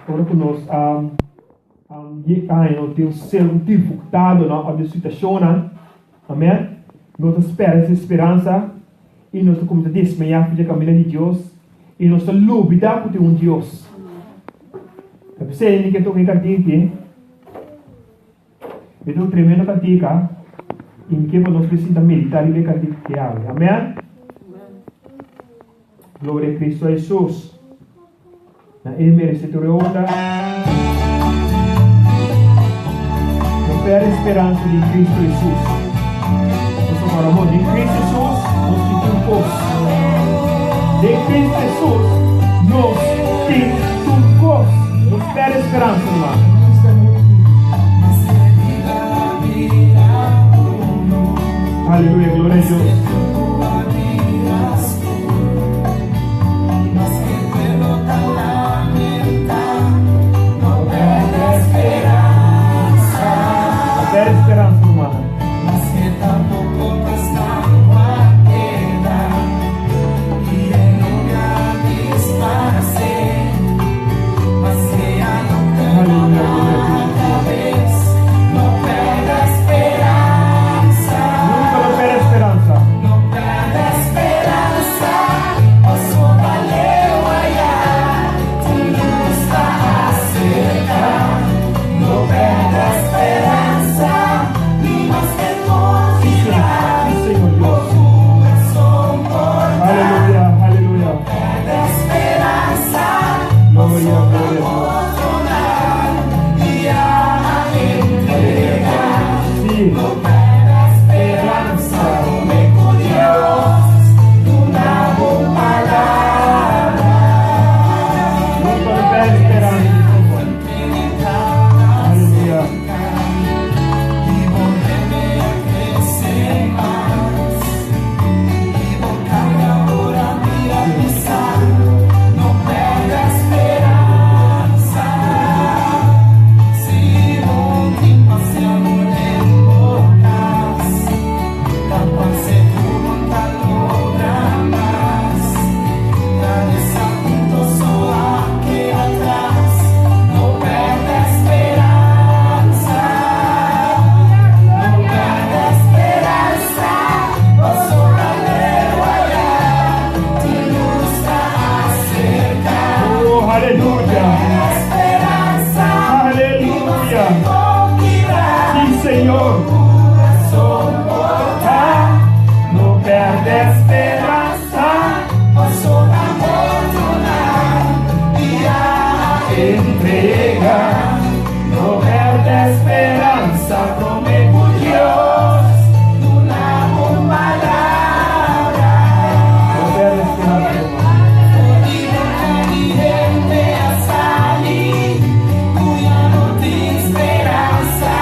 Ora conosco tem ser dificultado na situação, amém? Nós esperamos esperança e nós como desmaiar para o caminho de Deus e nós lutar por um Deus. Você nem que toque cantinho, então tremendo cantiga, em que nós precisamos meditar e ver cantiga que há, amém? Glória a Cristo Jesus. Na merecedor onda. Pela esperança de Cristo Jesus. Nós falamos de Cristo Jesus, nós temos de Cristo Jesus, nós temos nós pela esperança, irmão. Aleluia, glória a Deus. Esperança humana. Mas que tampoco está a queda y en lugar de esparcer, mas que ya no queda otra vez, no perda esperanza. Nunca no perda esperanza. No perda esperanza, posso valeu allá, tu luz está cerca, no perda esperanza. Aleluya, aleluya. Gloria, gloria. Sí. Esperanza, como Dios, una palabra. Nunca me esperanza. Aleluya. Señor, no perde esperanza, posso abandonar y a entrega, no perde esperanza, promete Dios, una palabra, no perde esperanza, y gente a salir, cuya no te esperanza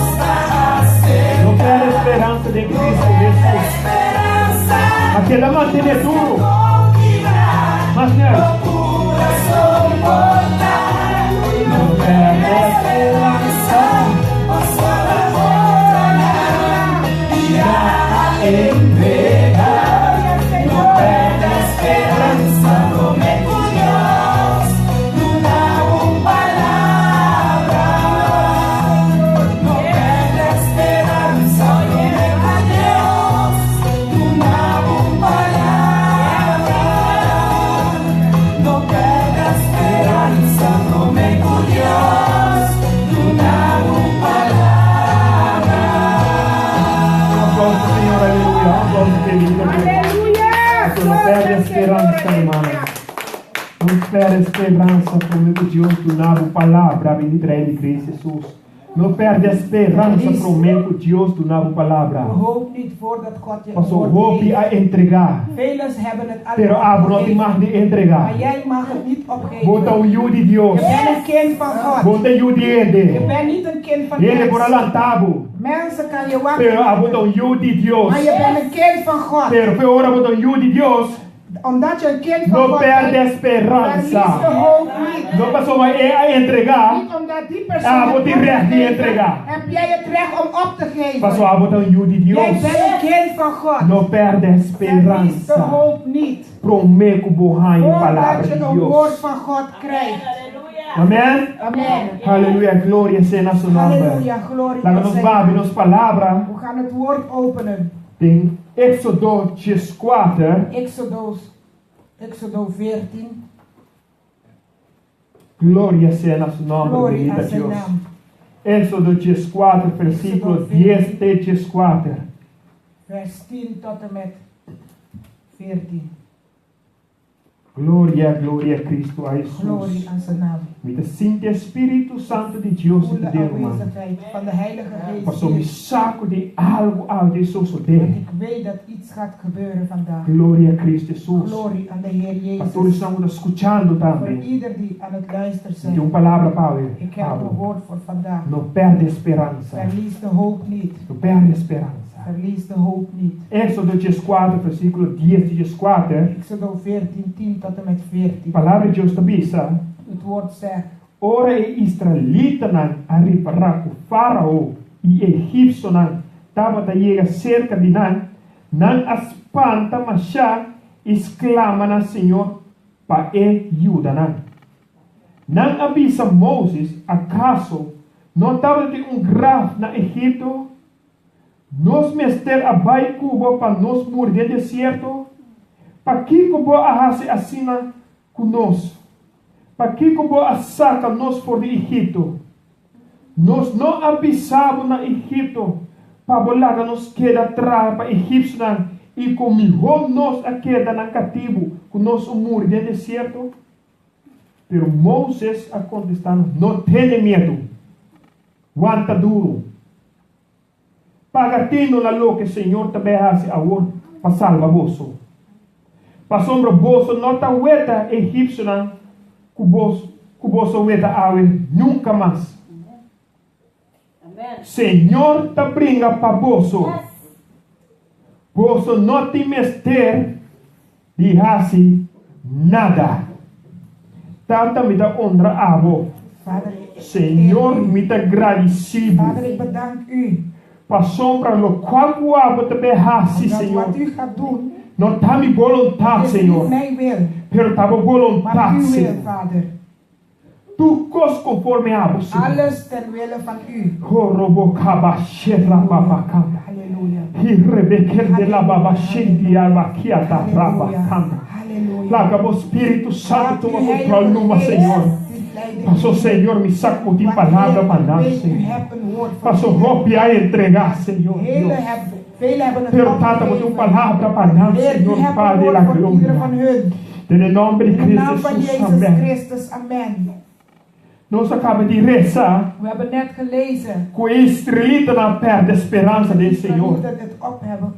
más. No perde esperanza de Cristo Jesus. Aquela mantém duro. Mas não. No perde esperanza. Entrega. No perde esperanza. Promete Dios. Una palabra. Esperanza. Pastor, não perde a esperança, irmão. Não perde a esperança, prometo Deus, do novo palavra, bendita é de Cristo Jesus. Não perde a esperança, prometo Deus, do novo palavra. Hoop niet voordat God je Pastor, woord hoop je geeft. a entregar. Velen hebben het al Pero abro não te opgegeven, mais de entregar. maar jij mag het niet opgeven. Bota o you de Deus. Je bent een kind van God. Bota o you de Je Ele. bent niet een kind van Ele por mensen. alantabo. Mensen kan je Pero a bota o wachten, you de Deus. maar je bent een kind van God. Pero por ora bota o you de Deus. Omdat je een kind van Não God perde a bent, verlies de esperança. hoop niet. Não passou a entregar. Niet omdat die Ah, persoon moet het die recht niet opgegeven, entregar. heb jij het recht om op te geven. Passou a botar o you de Jij Deus. bent een kind van God. Não perde a Verlies de esperança. hoop niet. Prometo borrar em palavra Voordat de je een woord Deus. van God krijgt. Amém? Amen. Aleluia, glória seja seu nome. Halleluja, glorie Lá tot nos zijn babi, naam. nos palavra, We gaan het woord openen. tem Éxodo 4, Exodo 14. glória seja seu nome, Glorie bendita aan zijn Deus. naam. Éxodo 4, versículo 10 até 4. Vers 10 tot en met 14. Glória, glória a Cristo, a Glorie Jesus. aan zijn naam. Met de Sinte Espírito Santo de Deus Voel em de Deus, mano. aanwezigheid van de Heilige Passou me Geest. saco de algo ao Jesus Want poder. ik weet dat iets gaat gebeuren vandaag. Glória a Cristo Jesus. Glorie aan de Heer Pastores Jezus. estamos escutando Voor também. ieder die aan het luisteren De uma zijn. palavra, Paulo. Ik heb een woord voor vandaag. Não perde a esperança. Verlies de hoop niet. Não perde a esperança. Verlies de hoop niet. Éxodo 4, versículo 10 e 4. Exodo 14, 10 tot en met 14. Palavra de Deus tabisa. Het woord zegt. Ora e Israelita nan arribará o faraó e egípcio nan tava da chega cerca de nan espanta machá exclama na Senhor pa ajuda nan avisa Moses, acaso não estava de grave na Egito? Nos mester abai cubo para nos morder deserto? Para que cubo arrase assina conosco? Para que cubo a saca nos for de Egito? Nós não avisamos na Egito para bolar nos queda atrás para Egipto e comigo nos a queda na cativo com nosso muro de deserto. Pero Moses a contestando, não tenha medo, aguenta duro. Pagatino na lo que o Senhor também hace agora para salvar vosso. Para sombra vosso não está weta egípcio que vosso weta awe nunca mais. Senhor te brinca para vosso. Vosso não te mester de hace nada. Tanta me dá honra a vos. Vader, Senhor, me dá agradecido. Vader, ik bedank u. Para sombra lo qual guabo te berrasse, Omdat Senhor. wat u gaat doen, Não está me vontade, is niet Senhor. mijn wil, Pero está maar vontade, uw wil, Senhor. Vader. Tu cos conforme a você. Alles ter wille van u. Horobo kabashera babakanda. Halleluja. Hirebekel de la babashindi almakiata rabakanda. Halleluja. Laga o Espírito Santo toma Laat uw controle Heilige numa, Geest Senhor. dit leiden. Passou, Senhor, me saco de palavra para Want nós, Heer, u Senhor. hebt een woord voor Passou, ieder. roupa a entregar, Senhor. Velen hebben het Pero tata, met uma palavra para nós, Heer, u Senhor, hebt een Padre woord da voor ieder van glória. hun. En nome de In de Cristo naam van Jesus, Jezus amém. Christus, amen. Nós acabamos de rezar We hebben net gelezen com Israelita não perde a esperança dat do de Senhor. Israëlieten het op hebben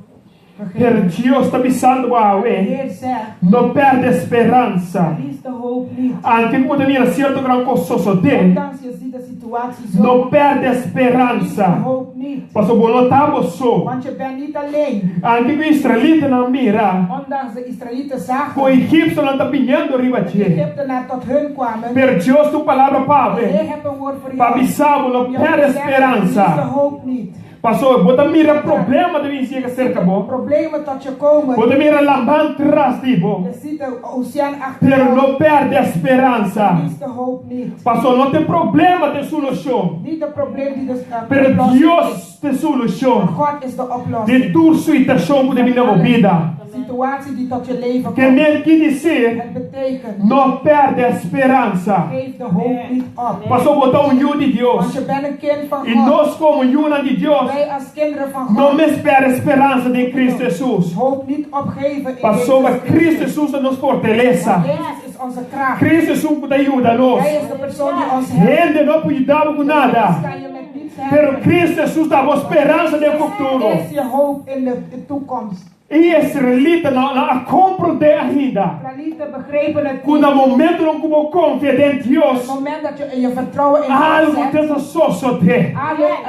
Pero gegeven. Deus está avisando De ao Heer zegt, não perde a esperança. verlies de hoop niet. Anche quando viene certo gran costoso de, Ondanks je ziet de situatie zo, não perde a verlies de esperança. hoop niet. Passo volontário só. Want je bent niet alleen. Anche que Israelita não mira, Ondanks de Israëlieten o zagen egípcio não está pinhando riba de de. Egyptenaren tot hun kwamen. Per Deus tu palavra De Pablo, Heer heeft een woord voor para jou. avisar, não Je perde a moet zeggen, verlies de esperança. hoop niet. Passou, bota mira problema de vir cerca bom. Problemen tot je komen. Bota mira lamban tras tipo. Je ziet de oceaan achter Pero jou. não perde a esperança. Verlies de hoop niet. Passou, não tem problema de solução. Niet de probleem die de Pero oplossing is. Deus tem Maar solução. God is de De oplossing. tua situação de minha vida. De situatie die tot je leven Que komt. nem que dizer, Het betekent, não perde a esperança. geef de hoop niet op. Passou a botar um de Want Deus. je bent een kind van E God. nós, como Yuna de Deus, Wij als kinderen van não God. me espera a esperança de Cristo Jesus. Hoop niet opgeven in Passou a Jezus Cristo Christus. Jesus nos fortaleça. Want Jezus is onze kracht. Cristo Jesus pode ajudar nós. Hij is de persoon die ons helpt. Ele não pode dar com Jezus nada. kan je met niets Pero helpen. Cristo Jesus dá esperança de futuro. Is je hoop in de toekomst. E Israelita não compreende ainda. Israëlieten begrepen het Quando niet. no momento não como confia em Op Deus, het moment dat je je vertrouwen in God algo zet, tenta só ter.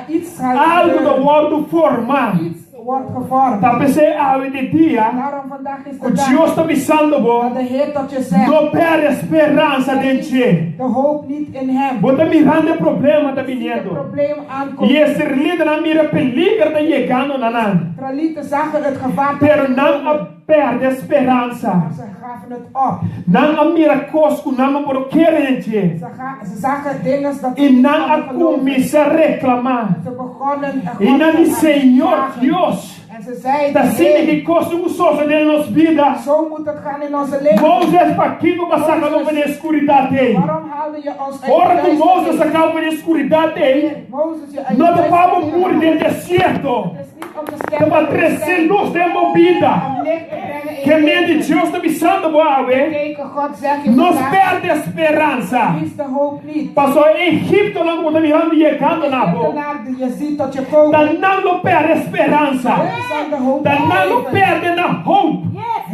iets gaat Algo do gebeuren. mundo formar. Iets wordt gevormd. Tá pensando algo de dia. Daarom vandaag is O de dag Deus está avisando dat bom. de Heer tot je zegt, Não perde a esperança de ti. de hoop niet in hem. Você mirando o problema tá Het vindo. probleem aankomt. E esse líder não mira perigo tá chegando na nan. Israëlieten zagen het gevaar Pero dat não perde a esperança. maar ze gaven het op. Não mira cosco, não por querer em ti. Ze zagen dingen dat E niet não hadden geloofd. começa a reclamar. Ze begonnen E não diz, Senhor vragen. Deus, En ze zeiden, tá sendo Heer, que costa um soço de nossa vida. zo moet het gaan in onze leven. Moses para aqui não passar a nova escuridade. Waarom haalde je ons uit Ora de que Moses duisternis? acaba de escuridade. Mozes je uit de Não te vamos duisternis morrer gehaald. no deserto. Het is niet om te Te sterven, vai om te trazer sterven, luz de movida. om licht te brengen in Que je nem de leven. Deus está avisando, boa, Kijk, God zegt je Nos vandaag, perde a esperança. verlies de hoop niet. Passou Egipto não como mirando e chegando na boca. Egyptenaar die je ziet tot je komen, Tá não perde a esperança. hun zal de hoop Tá não geven. perde na hope.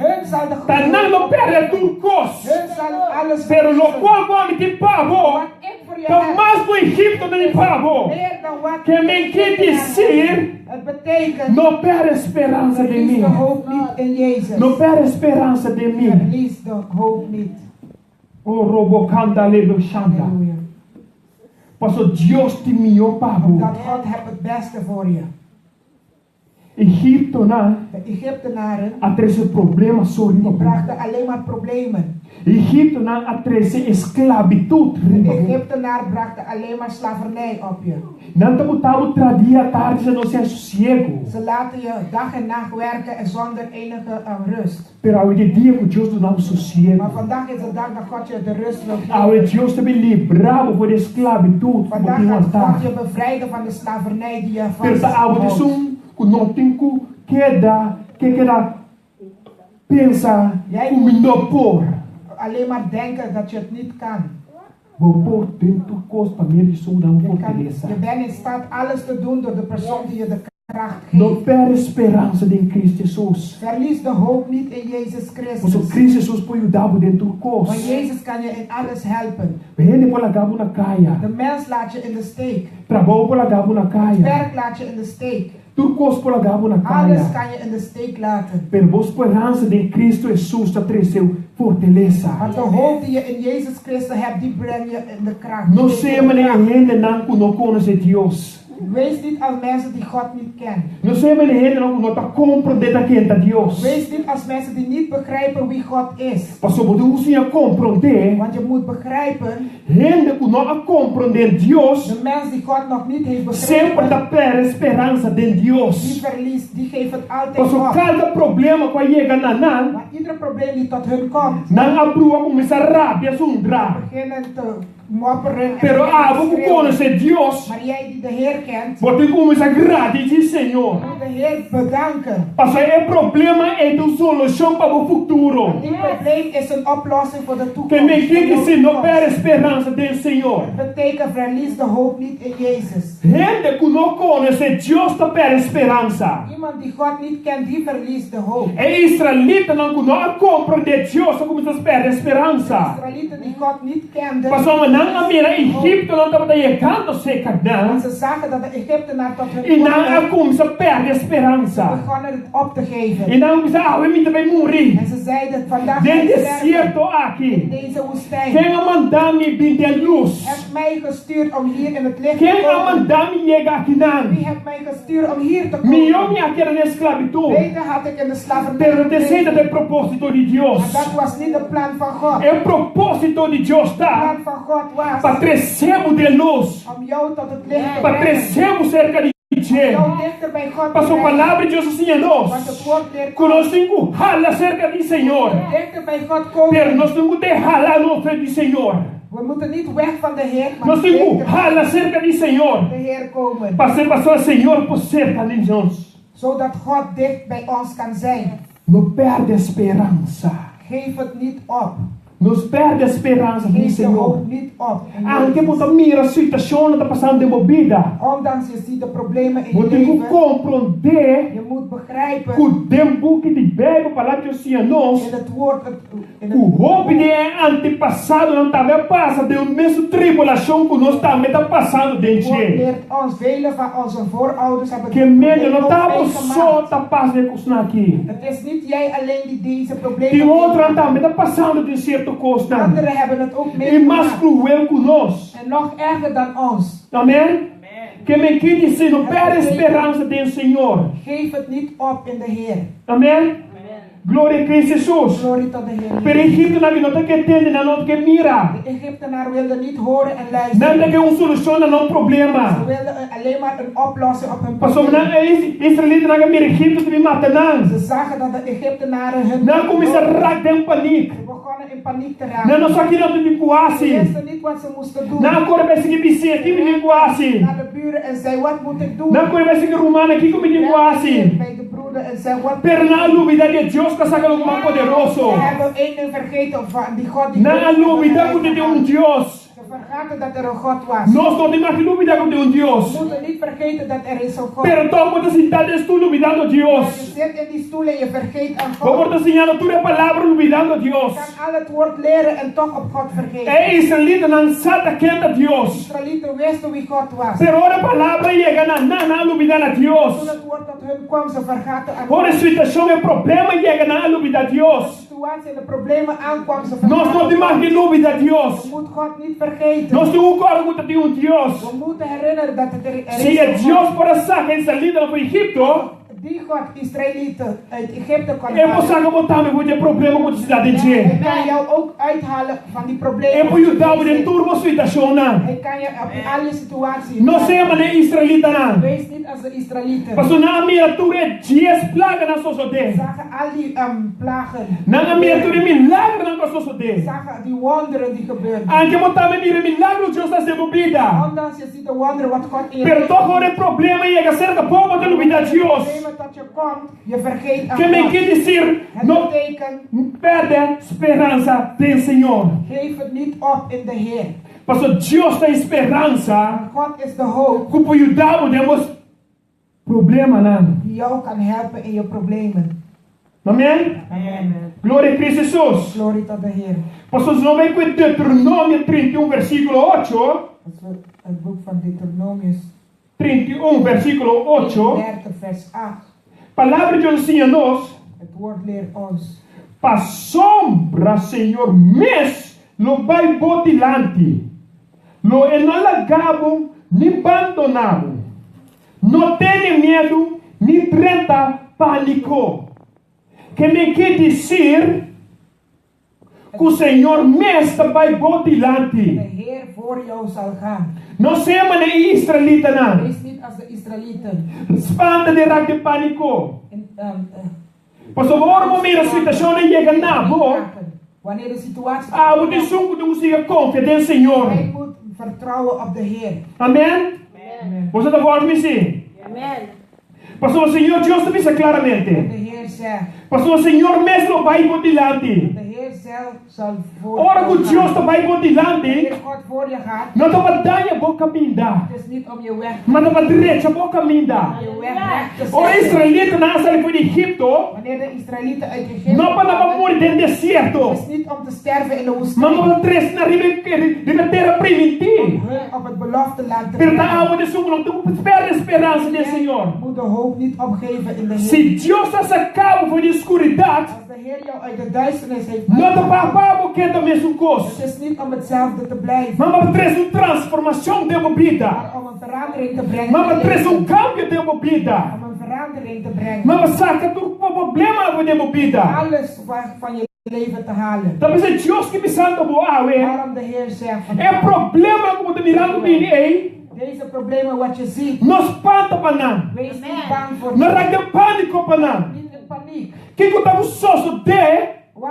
Hun zal de Tá não hoop perde geven. turcos. Hun zal alles Pero lo verliezen. qual come de pavo. Wat ik voor je Tá heb, mais do Egipto do que pavo. meer dan wat Que nem que dizer, het betekent, não perde a esperança de verlies mim. de hoop niet in Jezus. Não perde a esperança de mim. Verlies de hoop niet. O robocanda lebe chanda. Halleluja. Pastor Deus te miou pavo. Omdat God heeft het beste voor je. Egipto na De Egyptenaren atrese problema sorry. die brachten alleen maar problemen. Egipto na atrese esclavitud. De Egyptenaar bracht alleen maar slavernij op je. Não te botava tradia tarde se não se sossego. Ze laten je dag en nacht werken en zonder enige rust. Pero ao de dia que Deus não sossego. Maar vandaag is de dag dat God je de rust wil Ao geven. Deus te livrava por esclavitud. Vandaag Como gaat God tá. je bevrijden van de slavernij die je Pero ao de vasthoudt. que não tem que queda pensa como não por. Alleen maar denken dat je het niet kan. Vou pôr dentro costa minha de som não fortaleza. Je bent in staat alles te doen door de persoon die je de kracht Não geeft. perde esperança em Cristo Jesus. Verlies de hoop niet in Jezus Porque Christus. Cristo Jesus pode ajudar dentro Want costa. Jezus kan je in alles helpen. Ele pode lagar na caia. De mens laat je in de steek. Trabalho pode lagar na caia. Werk laat je in de steek. Turcos pode lagar na Alles caia. kan je in de steek laten. Per vossa esperança em Cristo Jesus está trazendo fortaleza. Maar de hoop die je in Jezus Christus hebt, die breng je in de kracht. Não sei maneira não conhece Deus. Wees niet als mensen die God niet kennen. Não sei maneira não está compreendendo quem é Deus. Wees niet als mensen die niet begrijpen wie God is. Passou por um sim a compreender. Want je moet begrijpen, Gente que não compreender Deus de mens die God nog niet heeft sempre begrepen, está perde esperança em die Deus. verliest, die geeft het altijd Passou op. cada problema que chega na nan, Maar ieder probleem die tot hun komt, não abriu a começar a rábia sundra. beginnen te mopperen en Pero beginnen te algo que schreeuwen. conhece Deus, Maar jij die de Heer kent, você começa a agradecer, Senhor. moet de Heer bedanken. Passou é problema é do solução para o futuro. Die probleem is een oplossing voor de Que toekomst. me que se não perde esperança do Senhor. Betekent verlies de hoop niet in Jezus. Gente que não conhece Deus está perde esperança. Iemand die God niet kent, die verliest de hoop. É israelita não compreende Deus, começa a perder esperança. Israëlieten die God niet kenden, Passou não a mira Egipto não estava chegando se want Canaã. ze zagen dat de Egyptenaar tot hun E não a kwam, começa a perder esperança. begonnen het op te geven. E não começa a me também morrer. En ze zeiden, vandaag Del ga ik sterven deserto in aqui. deze woestijn. Quem a mandar me vir de luz? Hebt mij gestuurd om hier in het licht Quem te a komen. mandar me chegar aqui não? Wie hebt mij gestuurd om hier te Me komen? me aqui na esclavitud. Beter had ik in de slavernij Pero decida gebleven. do propósito de Maar Deus. dat was niet het plan van God. É o propósito de Deus Het tá plan van God para was crescermos de luz, om jou tot het licht te para brengen. crescermos cerca de Deus. Zo dichter bij God te Pastor, a brengen. palavra de Deus ensina-nos Want het woord leert que ons. nós temos que ralar cerca do Senhor. Dichter bij God Pero komen. nós temos que ralar no pé do Senhor. We moeten niet weg van de Heer, maar Nós temos que dichter bij ralar cerca do Senhor. de Heer komen. Para ser pastor, Senhor, por cerca de nós. Zodat God dicht bij ons kan zijn. Não perde a esperança. Geef het niet op. Nos perde a esperança do Geef de Senhor. hoop niet op. in Anche Jezus. quando mira a situação está passando de bobida. Ondanks je ziet de problemen in je Você tem que leven. compreender Je moet begrijpen que o tempo que de Bíblia, a palavra de Deus ensina-nos, in het woord. In o het roubo de antepassado não também passa de mesma tribulação que nós também estamos passando woord dentro. leert ons, vele van onze voorouders hebben Que dit medo, probleem não ook estamos só meegemaakt. tá passando com isso aqui. Het is niet jij alleen die deze problemen Tem outro meemaakt. também está passando de certa coisa. Anderen hebben het ook E mais meegemaakt. cruel que nós. En nog erger dan ons. Amém? Que me quer dizer, não perde a esperança do Senhor. Geef het niet op in de Heer. Amém? Glória a Cristo Jesus. Glorie tot de Heer. Pero Egipto não tem que entender, não tem que mira. De Egyptenaar wilde niet horen en Não luisteren. tem que uma solução, não Ze problema. wilden alleen maar een oplossing op hun Pastor, probleem. não Israelita não mira Egipto te matar não. Ze zagen dat de Egyptenaren hun Não começa a raak em paniek. Ze begonnen in paniek te Não, raken. não só aqui não tem Ze quase. wisten niet wat ze moesten doen. Não agora vai seguir bicê aqui me quase. Naar de buren en zei, wat moet ik doen? Não agora vai seguir romano aqui comigo quase. Bij de broeder en zei, wat Pero não dúvida de Deus que saca o mais poderoso. Ze hebben één ding vergeten van die God die Não dúvida que tem Deus. Ze vergaten dat er een God was. Nós não temos que dúvida que tem Deus. We moeten niet vergeten dat er is een God. Pero toda muita cidade está duvidando Je Deus. zit in die stoel en je vergeet aan Vamos God. te ensinar toda a palavra duvidando Deus. Je kan al het woord leren en toch op God vergeten. É Israelita não sabe quem é Deus. Israëlieten wisten wie God was. Pero ora a palavra chega na duvidar a Toen Deus. het woord tot hun kwam, ze vergaten aan Ora a God. situação é problema chega na duvidar a De Deus. situatie en de problemen aankwam, ze Nós não vergaten temos God. que duvidar Deus. Je moet God niet vergeten. Nós temos que orgulho de Deus. We moeten herinneren dat het er Se é is. Deus para sacar Israelita do Egipto, Die God Israëlieten uit Egypte kon eu vou halen. sacar botar me de problema com a cidade de Hij kan jou ook uithalen van die Eu problemen. vou ajudar de turma situação. Hij kan je op alle situaties. Não sei mas é Israelita não. Wees niet als de Israëlieten. Pastor, na minha tu é 10 plagas na sua Ze zagen al die plagen. Na minha tu é milagre na sua Ze zagen die wonderen die gebeurden. Anche botar me mira milagre Deus está sendo vida. Ondanks je ziet de wonderen wat God in je Pero leven todo o problema chega cerca povo de duvidar Deus. problemen tot je komt, je vergeet aan Que me God. quer dizer, Het não betekent, perde esperança do Senhor. geef het niet op in de Heer. Pastor, Deus tem esperança. Want God is de hoop Que por ajudar podemos problema não. die jou kan helpen in je problemen. Amém? Amen. Glória a Cristo Jesus. Glorie tot de Heer. Pastor, não vem com Deuteronômio 31, versículo 8. Als we het boek van Deuteronomius 31, versículo 8. 30 vers 8. Palavra de Deus ensina-nos. Het woord leert ons. Pa sombra, Senhor, mes lo vai botilante. Lo enalagabo, ni abandonado. Não tem medo, ni treta pânico. Que me quer dizer que o Senhor mes vai De botilante. Heer voor jou zal gaan. Não se ama nem israelita não. Wees niet als de Israëlieten. Spanta de raak de pânico. Pastor, ora momento a situação não chega na boa. Wanneer de situatie Ah, o desunco de música confiança no Senhor. Hij moet vertrouwen op de Heer. Amém? Amen. Você está agora me sim? Amen. Pastor, o Senhor Deus te disse De claramente. Heer zegt. Pastor, o Senhor mesmo vai botilante. De Heer zelf zal voor Ora jou que Deus te gaan. vai Wanneer botilante, God voor je gaat, não te vai dar a boca minda. het is niet om je weg, Mas te vai direita a boca minda. je weg weg te O zetten. israelita nasce ali de Egipto, Wanneer de Israëlieten uit Egypte não para kwamen, morrer dentro do deserto. het is niet om te sterven in de Mas woestijn. não tres na terra primitiva. Hun op het belofteland te Pero da brengen. água de sumo não tem esperança do Senhor. Je moet de hoop niet opgeven in de Se Heer. Deus te sacava foi de escuridade, Als de Heer jou uit de duisternis heeft não te uitgehaald, papava que é da mesma coisa. het is niet om hetzelfde te blijven, Mas traz uma transformação de uma vida. maar om een verandering te brengen. Mas in traz je um leven. cambio de uma vida. Om een verandering te brengen. Mas saca do problema de uma vida. Alles van je leven te halen. Talvez é Deus que me santa boa, é. Waarom de Heer zegt van É problema como te mirando bem, ei. Deze problemen wat je ziet, Não espanta para não. wees niet bang voor Não dit. raak pânico para não. Niet in paniek. Quem que está sosso de, Wat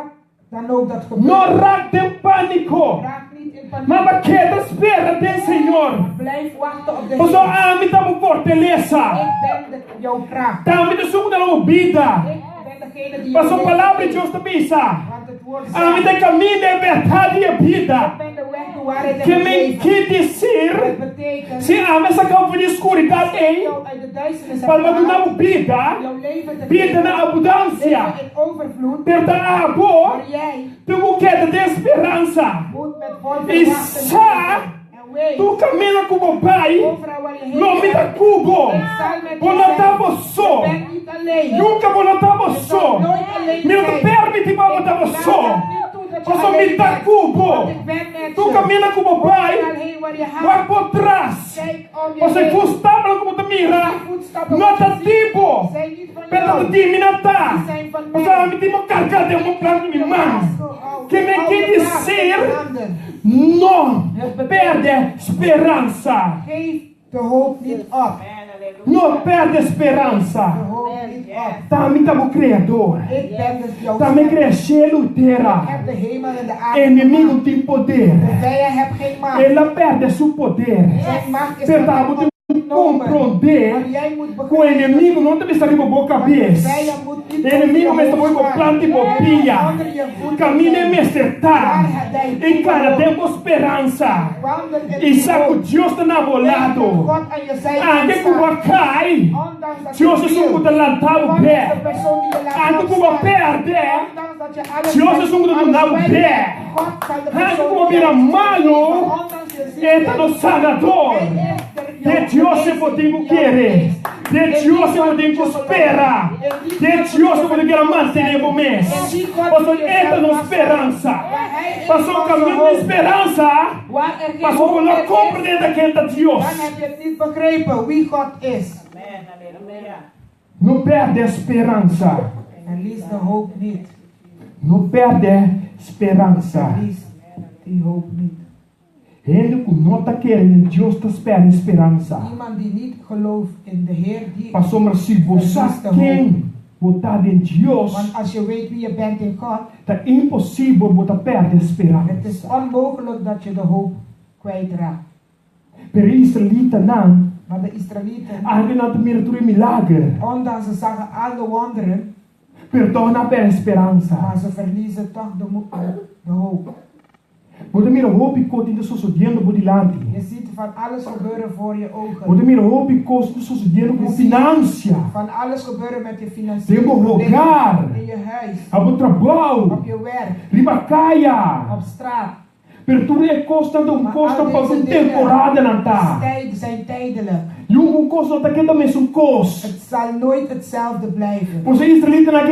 dan ook dat não gebeurt. raak pânico. Raak niet in paniek. Mas queda espera do Senhor. Blijf wachten op de Pastor, Heer. me dá uma fortaleza. Ik ben jouw kracht. Tá, me dá sumo da vida. Ik ben degene die Pastor, a jou palavra de leeft. Deus também sabe. Want het woord Me zegt, dá caminho de verdade e vida. ik ben de weg, de waarheid en Que het me leven. que Dat dizer, betekent se a essa campo de escuridão, hein? jou uit de duisternis hebt Para não gehaald, dar vida, jouw leven te vida na geven, abundância. leven in overvloed, Perda a boa, maar jij tu queda de esperança. moet met vol E verwachting sa, leven. En weet, tu caminha com o pai, overal waar je heen nome da gaat, cubo. ik zal met je Bonotava zijn. só. Je bent niet alleen. Nunca bonotava Je zal só. nooit alleen Me não zijn. permite para bonotava Ik só. laat het niet toe dat je Pastor, alleen me dá bent. cubo. Want ik ben met Tu je. caminha com o pai, Overal heen waar je vai gaat, por trás. kijk om je Você heen. custável como tu mira. Die voetstappen Nota wat je ziet, tipo. zijn niet van Peta jou. de ti, me não Die tá. zijn van Você mij. me tem uma carga de um plano de mãos. Que me quer dizer, não perde esperança. Geef de hoop niet op. Não perde De esperança. hoop niet op. Também tá o Criador. Ik ben dus jouw Também schepper. crescer Ik terra. heb de hemel en de aarde Inimigo gemaakt. tem poder. De vijand heeft geen macht. Ela perde seu poder. Zijn macht is Verdade, van você hem ontnomen. compreender. Maar jij moet O begrijpen. inimigo não te está com boa De cabeça. vijand moet niet O inimigo onder me je está voet com staan. planta e bobia. Onder je voet Caminho é me zijn. acertar. Em cada tempo esperança. Wandel E in sabe que hoop. Deus está na Weet dat bolado. God aan je zijde Ande com staat. o cai. Ondanks dat je Deus é viel. o que lançar o Ondanks de pé. persoon die je laat Ande com o opstaan. perde. Ondanks dat je alles Deus bent, é o que alles dá o bent, pé. God zal de Ande persoon com o die je vira malo. ondanks je ziekte, Entra no sanador. De Deus eu podemos querer. De Deus eu podemos esperar. De Deus eu podemos manter o mês. Passou entra na esperança. Passou o caminho de esperança. waar er geen Passou hoop por meer não is, compreender quem é dan Deus. heb je het niet begrepen wie God is. Não perde a esperança. Verlies de hoop niet. Não perde esperança. Verlies die hoop niet. Ele que não está querendo, Deus está esperando esperança. Iemand die niet gelooft in de Heer, die... Passou, mas se você quem botar em Deus, Want als je weet wie je bent in God, está impossível botar perder a het esperança. is onmogelijk dat je de hoop kwijtraakt. Per Israelita não, Maar de Israëlieten, ainda não tem um milagre. ondanks ze zagen alle wonderen, Perdona per esperança. maar ze verliezen toch de hoop. Você mira hope e coisa está sucedendo por diante. Je ziet van alles gebeuren voor je ogen. Você mira hope e coisa está sucedendo por finança. Van alles gebeuren met je financiën. Temos lugar. In je huis. Ao trabalho. Op je werk. Ribacaia. Op straat. Per tudo é costa de Maar costa al para deze uma dingen temporada não tá. zijn tijdelijk. E costo está aqui também um costo. Het zal nooit hetzelfde blijven. Você Israelita não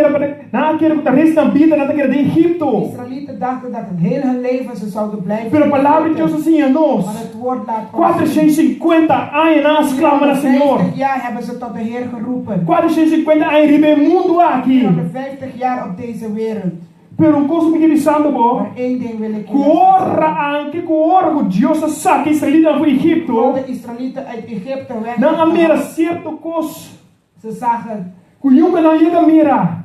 quer que a resta da vida não quer de De Egipto. Israëlieten dachten dat het heel hun leven ze zouden blijven. Pela palavra de Deus assim a nós. Maar het woord laat ons 450 anos nós clamamos ao Senhor. 450 jaar hebben ze tot de Heer geroepen. 450 anos ribe mundo aqui. 450 jaar op deze wereld. Pero coisa que pensando bom. Maar één ding wil ik Corra anche corra com Deus sabe que Israelita foi Egipto. Toen de Israëlieten uit Egypte weg Não a mira certo coisa. ze zagen Cuyunga não ia mira.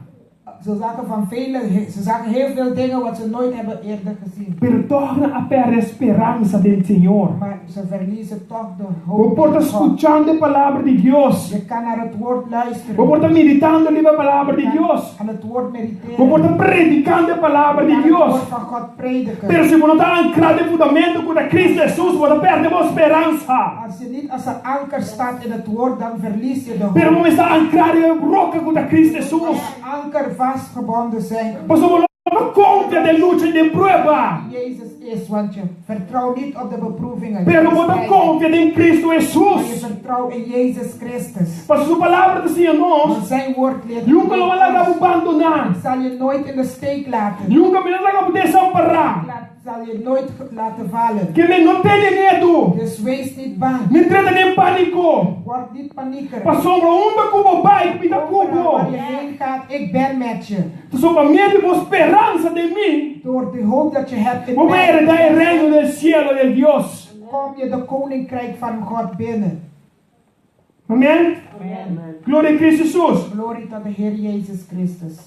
Ze zagen heel veel dingen wat ze nooit hebben eerder gezien. Perdona a per esperança del Senhor. Maar ze verliezen toch de Vou hoop. porta in God. escutando a palavra de Deus. Je kan naar het woord luisteren. Vou porta meditando a palavra de Je kan Deus. aan het woord mediteren. Vou porta predicando a palavra Je de kan het woord Deus. van God prediken. Pero se você não está ancrado em fundamento com a Cristo Jesus, você perde a esperança. Als je niet als een anker staat in het woord, dan verlies je de Pero hoop. você está ancrado em roca com a Cristo Als Jesus. anker vastgebonden zijn. Você não confia de luta e de prova. Jezus is, want je vertrouwt niet op de beproevingen. Pero você confia em Cristo Maar je Jesus. vertrouwt in Jezus Christus. Mas sua palavra diz a Want nós, zijn woord leert nunca lo vai abandonar. Ik zal je nooit in de steek laten. Nunca me vai desamparar. Ik zal je nooit laten vallen. Que me não tenha medo. Dus wees niet bang. Me entrada nem pânico. Word niet paniekerig. Passou uma cubo pai, me dá Overal waar cubo. je heen gaat, ik ben met je. Tu só para medo e esperança de mim. Door de hoop dat je hebt in Vou mij. heredar o reino del cielo de Deus. kom je de koninkrijk van God binnen. Amém? Amen. Glória a Cristo Jesus. Glorie tot de Heer Jezus Christus.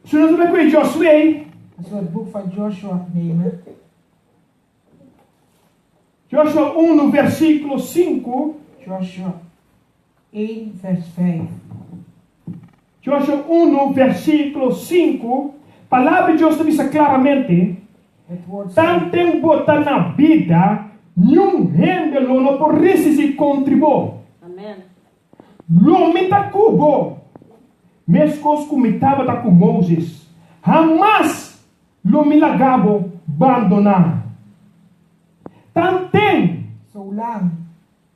Se nós vamos ver Josué, Als we het boek van Joshua nemen. Joshua 1, versículo 5. Joshua 1 vers 5. Joshua 1, versículo 5. Palavra de Deus diz claramente: Het woord zegt, tanto botar na vida, nenhum rendelo não por resistir contribuir. Amen. Lomita cubo, mescos comitava da com Moses, jamais lomilagabo abandonar. Tantem, zolang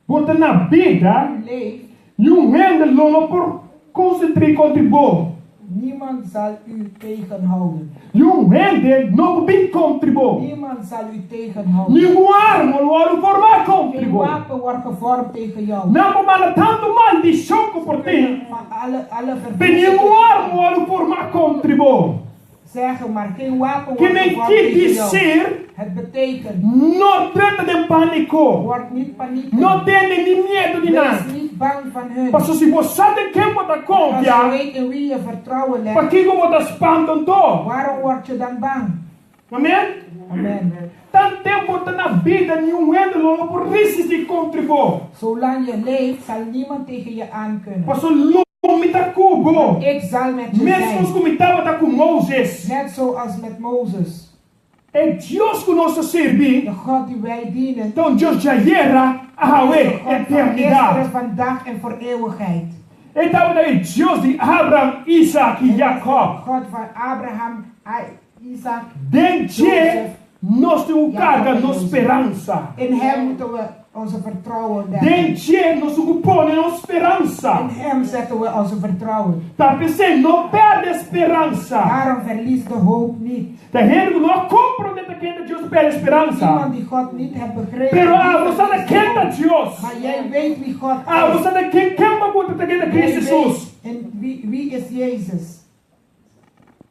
botar na vida, u leeft, nenhum rendelo não por concentrar contribuir. niemand zal u tegenhouden. Nenhum rendelo não por contribuir. Niemand zal u tegenhouden. Nenhum arma não formar Geen contribuir. wapen wordt gevormd tegen jou. Não por tanto maldição que por ti. Van alle Nenhum arma não formar contribuir. zeggen, maar geen wapen Que wordt nem gevormd que tegen jou. dizer, Het betekent, não trata de pânico. word niet paniek. Não tem nem medo de nada. Wees niet bang van hun. Pastor, se você tem quem botar Als je confiança, weet in wie je vertrouwen para legt, que eu botar espanto todo? waarom word je dan bang? Amém? Amen. Tanto tempo tá na vida, nenhum ídolo não por resistir contribuir. Zolang je leeft, zal niemand tegen je aan kunnen. Pastor, lumita cubo. Ik zal met je Mesmo zijn. como estava com Moses. Net zoals met Mozes. É Deus que nós servimos. De God die wij dienen. Então Deus já era a De God van eternidade. gisteren, vandaag en voor eeuwigheid. Então é Deus de Abraão, Isaac e Jacob. God van Abraham, Isaac. Dentje nós temos carga, nossa esperança. In hem moeten we onze vertrouwen leggen. Dentje nós ocupamos nossa esperança. In hem zetten we onze vertrouwen. Tá pensando, não perde a esperança. Daarom verlies de hoop niet. Tá vendo? Não comprometemos que Deus perde a esperança. Iemand die God niet heeft begrepen. Pero die você não verliest de quer hoop. Deus. Maar jij weet wie God Você is. não quer uma coisa que Jij Cristo Jesus. weet en wie is Jezus?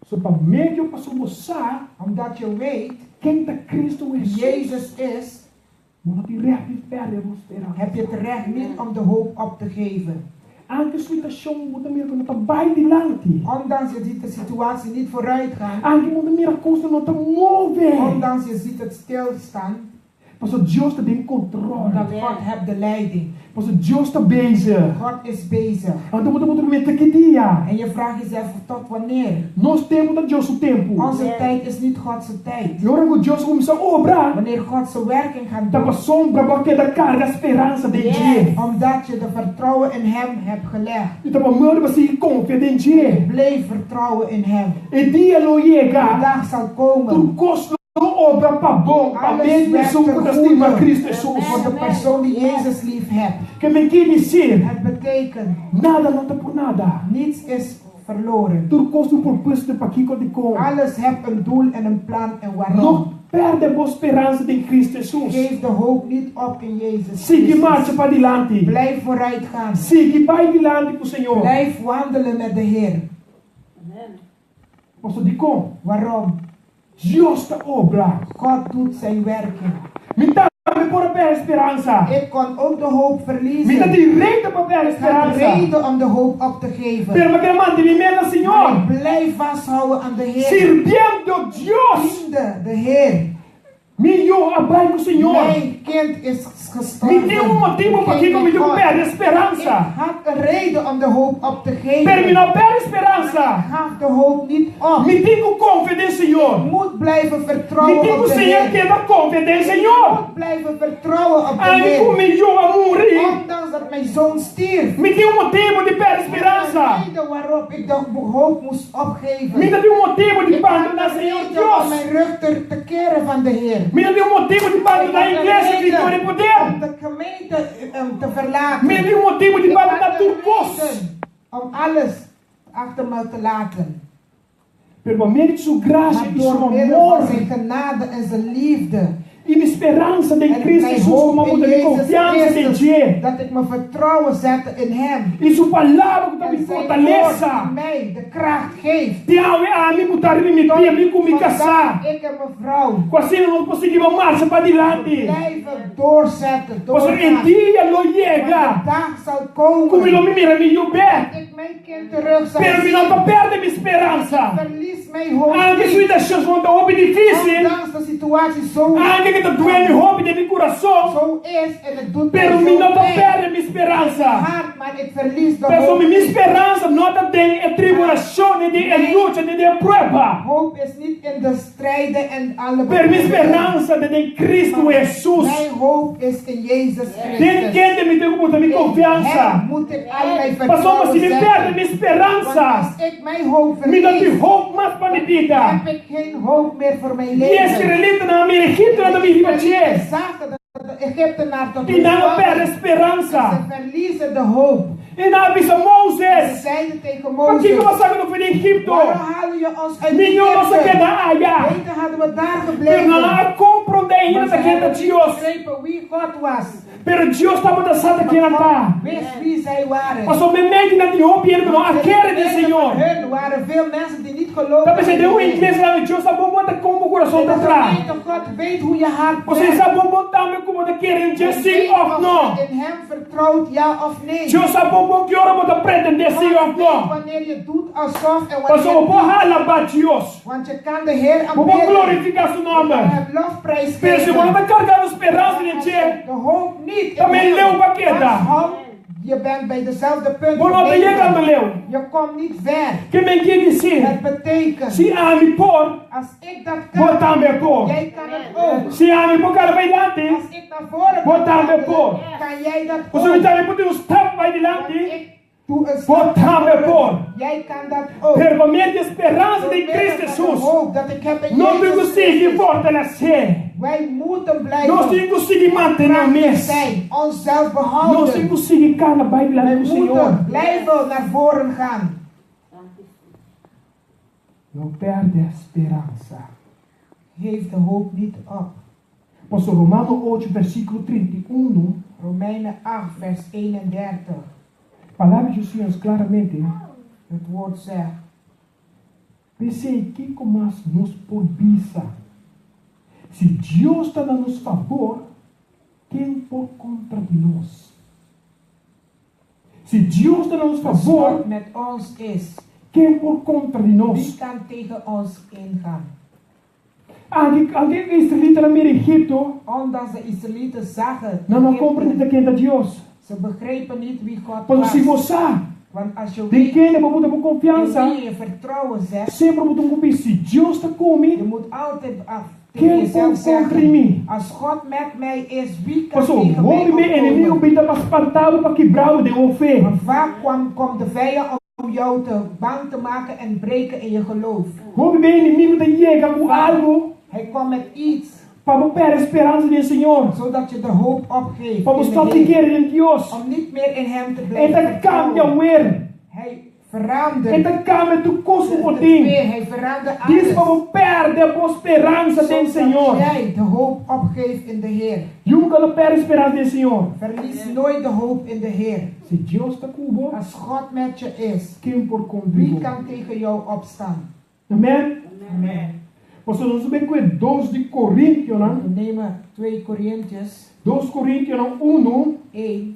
Só para meio para mostrar Omdat je weet quem está Cristo wie Jesus. Jezus is, Não tem recht de perde a esperança. heb je het recht niet om de hoop op te geven. Anche situação muda mesmo não está bem dilante. Ondanks je ziet de situatie niet vooruit gaan. Anche muda mesmo coisa não está move. Ondanks je ziet het stilstaan. Pastor Deus está em controle. Omdat God hebt de leiding. Pastor Deus está bezig. God is bezig. Então moeten we met que dia? En je vraagt jezelf tot wanneer? Nós temos da Deus o tempo. Onze tijd is niet God's tijd. E ora que Deus começa a obrar. Wanneer God zijn werking gaat Tá doen. passando para que da carga a esperança de dia. Omdat je de vertrouwen in hem hebt gelegd. E tá para você confia de dia. Blijf vertrouwen in hem. E dia não De chega. dag zal komen. Tu gosto obra para bom, para Alles bem werkt pessoa ten que estima goede Cristo Jesus. voor de persoon die Jezus lief hebt. Que me quer dizer, Het betekent, nada não tá por nada. niets is verloren. Tu gosto um propósito para que de com. Alles heeft een doel en een plan en waarom. Não perde a boa esperança de Cristo Jesus. Geef de hoop niet op in Jezus Siga Christus. marcha para adiante. Blijf vooruit gaan. Siga para adiante com o Senhor. Blijf wandelen met de Heer. Amen. Pastor Dicon, Waarom? Deus está obra. God doet zijn werking. Me dá para a esperança. Ik kon ook de hoop Me verliezen. dá direito para a Ik had esperança. reden om de hoop op te geven. Pero me quer manter Maar Senhor. ik blijf vasthouden aan de Heer. Servindo Deus. Vrienden, de Heer. Meu abai com o Senhor. Mijn kind is gestorven. Me deu motivo para que Vergeet eu God. perde a Ik esperança. had een reden om de hoop op te geven. Terminou perde a Ik esperança. gaf de hoop niet op. Me digo confidência, Senhor. Je moet blijven Me vertrouwen digo, op de Senhor, que Heer. dá confidência, Je Senhor. moet blijven vertrouwen op de Ai, Heer. como eu a morrer. Ondanks dat mijn zoon stierf. Me deu motivo de perde a De esperança. reden waarop ik de hoop moest opgeven. Me deu motivo de Ik had abandonar, de Senhor reden om Deus. mijn rug te keren van de Heer. Me deu motivo de abandonar a igreja Vitória e Om Poder. de gemeente te verlaten. Me deu motivo de Ik had abandonar de tudo posto. reden om alles achter me te laten. Pelo menos sua graça Maar e seu door middel van zijn amor. genade en zijn liefde E minha esperança em Cristo Jesus, como hoop in muita Jezus confiança em Christus, Ti. dat ik mijn vertrouwen zette in Hem. E Sua palavra que En me zijn woord fortaleça. die mij de kracht geeft. Te a mim botar me pia, me comigo caçar. Ik en mijn vrouw Assim eu não conseguimos marcha para adiante. blijven doorzetten, Pastor, em doorgaan. dia não Want de chega. dag zal komen Como não me mira, me dat bem. ik mijn kind terug zal Pero me não zien. perde minha esperança. Verlies mijn hoop Anche niet. suas chances vão estar difícil. Ondanks de situatie zo Anche que está doendo meu hope de meu coração. zo is en het doet mij Pero me zo não pijn. perde minha Het esperança. hart, maar ik verlies de Pessoal, hoop minha niet. esperança não tem é tribulação, nem é luta, nem é prova. Hoop is niet in de strijden en alle Pero minha beproevingen. esperança é em Cristo Jesus. Mijn hoop is in Jezus Tem Christus. quem me tem como minha In confiança. Hem moet ik al mijn Pastor, mas vertrouwen se me perde zetten. minha Want esperança, als ik mijn hoop me dá de verlies, hope mais para minha vida. heb ik geen hoop meer voor mijn E leven. Israelita na minha Egito, na minha De vida, Israëlieten zagen dat de Egyptenaar tot e hun não perde kwam. esperança. Ze verliezen de hoop. E na avisa Ze Moses, zeiden tegen por que Mozes, você não foi de Egito? waarom halen je ons uit Nenhum não se Egypte? queda allá. Beter hadden we daar Pero gebleven. não há compreender ainda Maar ze daquele hebben niet Deus. begrepen wie God was. Pero Deus estava dançando aqui na terra. Wist wie zij waren. Pastor, me mente na de hope e ele não quer de Senhor. Hun waren veel mensen die niet geloven. Tá pensando, em inglês lá, Deus está bom botar como o coração De está atrás. gemeente God weet hoe je hart Você werkt. está bom botar me como de querer just sim Weet of of não. je in hem vertrouwt, ja of nee. Deus está bom que hora botar pretender sim God of weet não. wanneer je doet alsof en Pastor, wanneer vou niet. alabar Deus. Want je kan de Heer Vou aanbidden. glorificar seu nome. Het lofprijs Pero se você geven. está carregando esperança em Als Ti, je de hoop niet in também leu hem para queda. vasthoudt, je bent bij dezelfde punt Vou não te chegando, gebleven. leu. Je komt niet ver. Que me quer dizer, Het betekent, se há me por, als ik dat vou kan, também por. jij kan het ook. Se há me por cara vai adiante, Als ik naar voren Vou kan também wandelen, por. kan jij dat você ook. também pode uns tap vai Want adiante. ik doe een Vou stap também naar voren. por. Jij kan dat ook. Pero a minha esperança Door em middel Cristo van de Jesus hoop dat ik heb in não te Jezus consigo Christus. fortalecer. Wij moeten Não blijven te consigo manter na krachtig mesa. zijn, onszelf Não te behouden. consigo ficar na Bíblia Wij do Senhor. moeten blijven naar voren gaan. Não perde a esperança. Geef de hoop niet op. Pastor Romano 8, versículo 31. Romeinen 8, vers 31. A palavra de Deus claramente. Het woord zegt, Pensei que como nos porbiça. Se Deus está dando nos favor, quem por contra de nós? Se Deus está dando nos als favor, God met ons is, quem por contra de wie nós? kan tegen ons ingaan? Alguém israelita na minha Egito Omdat de Israëlieten zagen, não compreende quem é Deus. ze begrepen niet wie God Mas se was. você Want als je de weet quem é botar in confiança, wie je vertrouwen zet, sempre botar confiança. Se Deus está je comigo, moet altijd tegen quem por jezelf contra de zeggen, mim? als God met mij is, wie kan Pastor, tegen o mij homem meu inimigo opkomen? está para espantado para quebrar o de fé. Maar vaak komt de vijand om jou te bang te maken en breken in je geloof. O homem meu inimigo chega com algo Hij komt met iets, para perder a esperança do Senhor. zodat je de hoop opgeeft Para in mostrar de que Heer. quer em Deus. Om niet meer in hem te blijven Ele cambia vertrouwen. o er. Hij verandert Ele cambia tu curso het por weer. ti. Hij verandert Diz alles. para perder a boa esperança do Zodat Senhor. jij de hoop opgeeft in de Heer. Nunca não perde a esperança do Senhor. Verlies nooit de hoop in de Heer. Se Deus está com você, Als God met je is, quem por wie convite? kan tegen jou opstaan? Amém? Amen. Pastor, nós sabemos que é 2 de Coríntios, né? We nemen 2 Korintiërs 2 Coríntios 1. 1.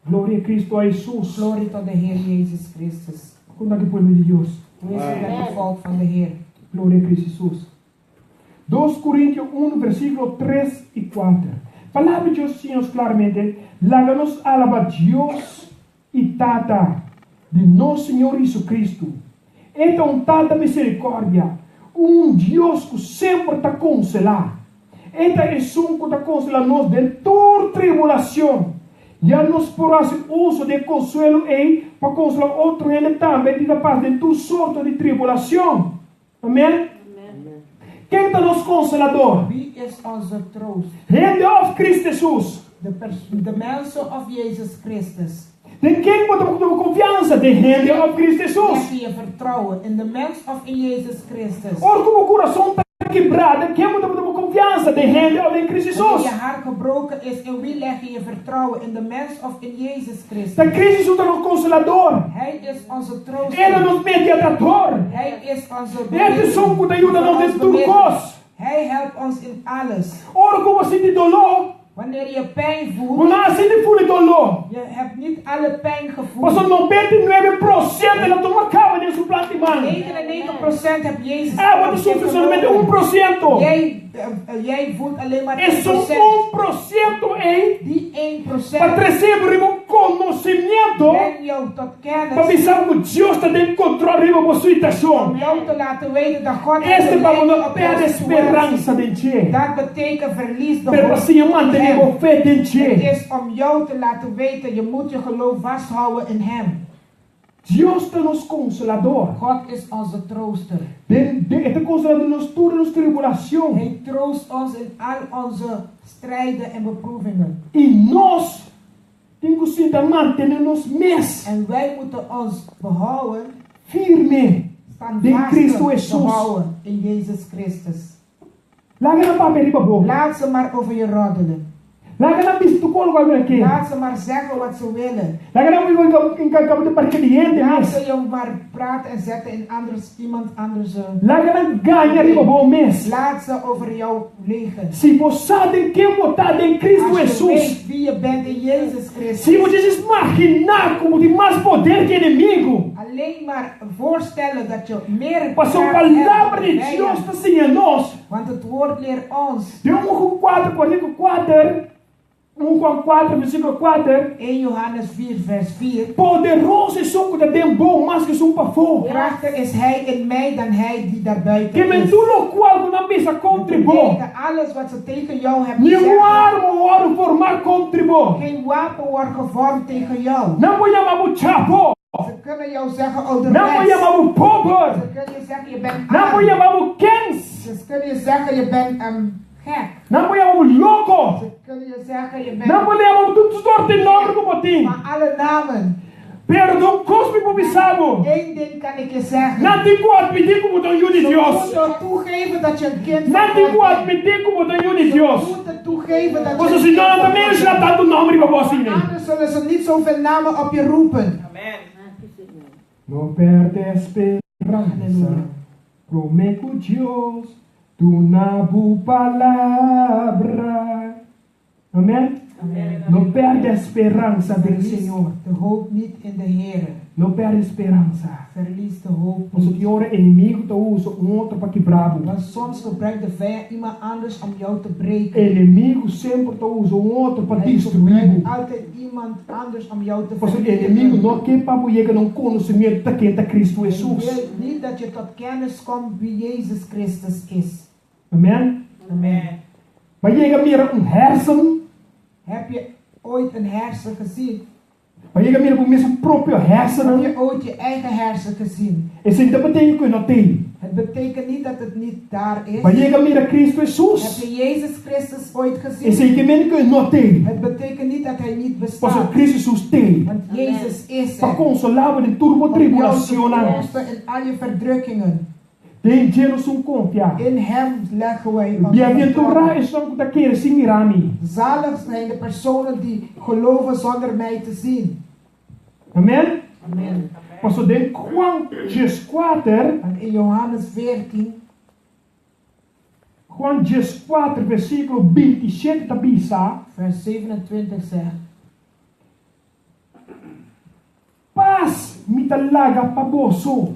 Glória a Cristo a Jesus. Glorie tot de Heer Jezus Christus. Conta que povo de Deus. Wees met het volk van de Heer. Glória a Cristo Jesus. 2 Coríntios 1, versículo 3 e 4. Palavra de Deus diz claramente: láganos alabar Deus e Tata de nosso Senhor Jesus Cristo. Esta é tanta misericórdia. Deus que sempre está consolar. Esta é um que está consolar nós de toda tribulação. Já nos porás uso de consuelo e para consolar outro ele também de parte de toda sorte de tribulação. Amém? Quem é nosso consolador? Wie is onze troost? Rende of Cristo Jesus. De mensen of Jezus Christus? De quem podemos ter confiança? De rende of Cristo Leg Jesus. je vertrouwen in de mens of in Jezus Christus? Ora como o coração está quebrada, quem moet ter confiança de Ele ou em Cristo Wanneer je Jesus. hart gebroken is, in wie leg je je vertrouwen? In de mens of in Jezus Da Christus? Cristo Jesus é nosso consolador. Hij is onze Ele é trooster. nosso mediador. Hij is onze Ele é o que ajuda nós em tudo coisa. Hij helpt ons in alles. Ora, como você tem dolor, Wanneer je pijn voelt, quando assim de full dolor, je hebt niet alle pijn gevoeld. mas 99% ela toma cabo nesse plano de mano. 99% heb Jezus Wat sofre somente 1%. Jij voelt alleen maar É só 1%. 1% aí Die para 1% receber o conhecimento brengt jou tot para kennis. pensar que Deus está em controle da sua Om situação. jou te laten weten dat God Este heeft para leiding não op perder jouw esperança situatie. de ti. Dat betekent verlies de Pero hoop assim manter in a hem. fé em Het ti. is om jou te laten weten, je moet je geloof vasthouden in hem. Deus é nosso consolador. God is onze trooster. Ele é consolador nos todas as tribulações. Hij troost ons in al onze strijden en beproevingen. E nós temos que manter-nos mês En wij moeten ons behouden, firme de Cristo standvastig Jesus. behouden in Jezus Christus. Lá na papel babo. Laat ze maar over je roddelen. Lá na pista com o governo aqui. Laat ze maar zeggen wat ze willen. Lá na em cabo de parque de gente Laat mês. ze je maar praten en zetten in iemand anders. Lá na ganha de babo mês. Laat ze over jou liegen. Se você tem que botar em Cristo Als je Jesus. weet wie je bent in Jezus Se Christus. você imaginar como tem mais poder que inimigo. Alleen maar voorstellen dat je meer Mas a kracht palavra hebt de dan Deus hij. está assim a nós. Want het woord leert ons. De 1 4, Coríntios 4, 1 4, versículo 4. 1 Johannes 4 vers 4. Poderoso é só que tem bom, mas que são para fora. Krachtiger is hij in mij dan hij die daarbuiten Que men is. tudo qual não pensa contribui. Betekent alles wat ze tegen jou hebben Nenhum gezegd. arma ou formar contribui. Geen wapen wordt gevormd tegen jou. Não vou chamar o chapo. Ze kunnen jou zeggen Não vou ouderwets. chamar o pobre. Ze kunnen je zeggen je bent Não vou arm. chamar o kens. Ze kunnen je zeggen je bent gek. Não vou chamar o louco. Ze kunnen je zeggen je Não vou bent chamar tudo sorte de nome como tem. van alle namen. Perdão, cospe pro bisabo. Eén ding kan ik je zeggen. Não tem como admitir como tem de Je Deus. moet er toegeven dat je een kind Não van tem God como bent. admitir como tem de Je Deus. moet er toegeven dat je Pois een senão kind van também God não será bent. tanto nome para você. Anders zullen ze niet zoveel namen op je roepen. Não perde a esperança. Aleluia. Prometo Deus, tu na boa palavra. Amém? Não perde a esperança do Verlies Senhor. de hoop niet in de Heer. Não perde a esperança. Verlies de hoop Mas o niet. que ora inimigo te usa outro para quebrar. Want soms gebruikt de vijand iemand anders om jou te breken. Inimigo sempre te usa outro para Hij destruir. gebruikt altijd iemand anders om jou te Mas o inimigo vernietigen. não quer para você que não conhecimento de quem é Cristo Hij Jesus. wil niet dat je tot kennis komt wie Jezus Christus is. Amém? Amen. Mas chega mira hersen. Heb je ooit een hersen gezien? Mas chega mira com seu próprio Heb hersen. je ooit je eigen hersen gezien? Esse ainda betekent que não tem. Het betekent niet dat het niet daar is. Mas chega mira Cristo Heb Jesus. je Jezus Christus ooit Esse gezien? aí que men que não tem. Het betekent niet dat hij niet Mas bestaat. o Cristo Jesus tem. Want Jezus is Para er. consolar de turbo Om jou te tribulação. troosten in al je verdrukkingen. Tem Jesus um confiar. In hem leggen wij ons Bem-aventurado vertrouwen. é só que daquele se mirami. Zalig zijn de personen die geloven zonder mij te zien. Amém? Amen. Mas o de Juan 4, Want in Johannes 14, Juan 4, versículo 27 da Bisa. vers 27 zegt: Paz me talaga pa boso.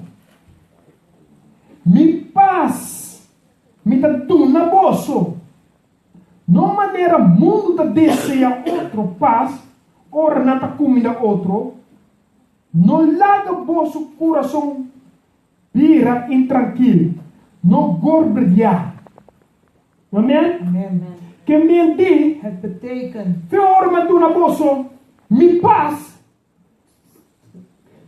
Mi paz me tá na boso. Não maneira mundo tá deseja outro paz, ora não tá comida outro. Não larga boso coração vira intranquilo. Não gorbeia. Amém? Amen. Que mente, Het betekent, forma tu na boso, mi paz.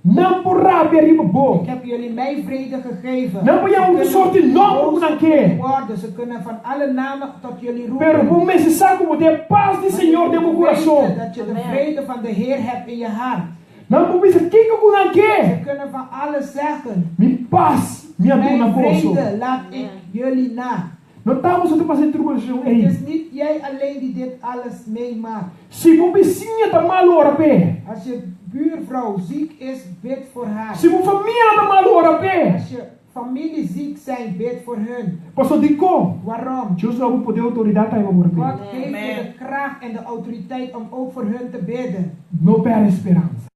Não por rabia riba bo. ik heb jullie mijn vrede gegeven. Não vou chamar de sorte não por naquele. Worden. Ze kunnen van alle namen tot jullie Pero roepen. vou mensajar como de paz do Senhor de meu Weten coração. dat je de vrede van de Heer hebt in je hart. Não vou pensar que eu Ze naquele. kunnen van alles zeggen. Mi paz minha dor na Mijn bolsa. vrede laat ik jullie na. Não estamos a passar tribulação Het aí. is niet jij alleen die dit alles meemaakt. Se o vizinho tá mal ora pé. Als je buurvrouw ziek is, bid voor haar. Se o família tá mal ora pé. Als je familie ziek zijn, bid voor hun. Pastor Dico, Waarom? Deus não vai poder autoridade aí ora pé. God geeft je de kracht en de autoriteit om ook voor hun te bidden. Não perde esperança.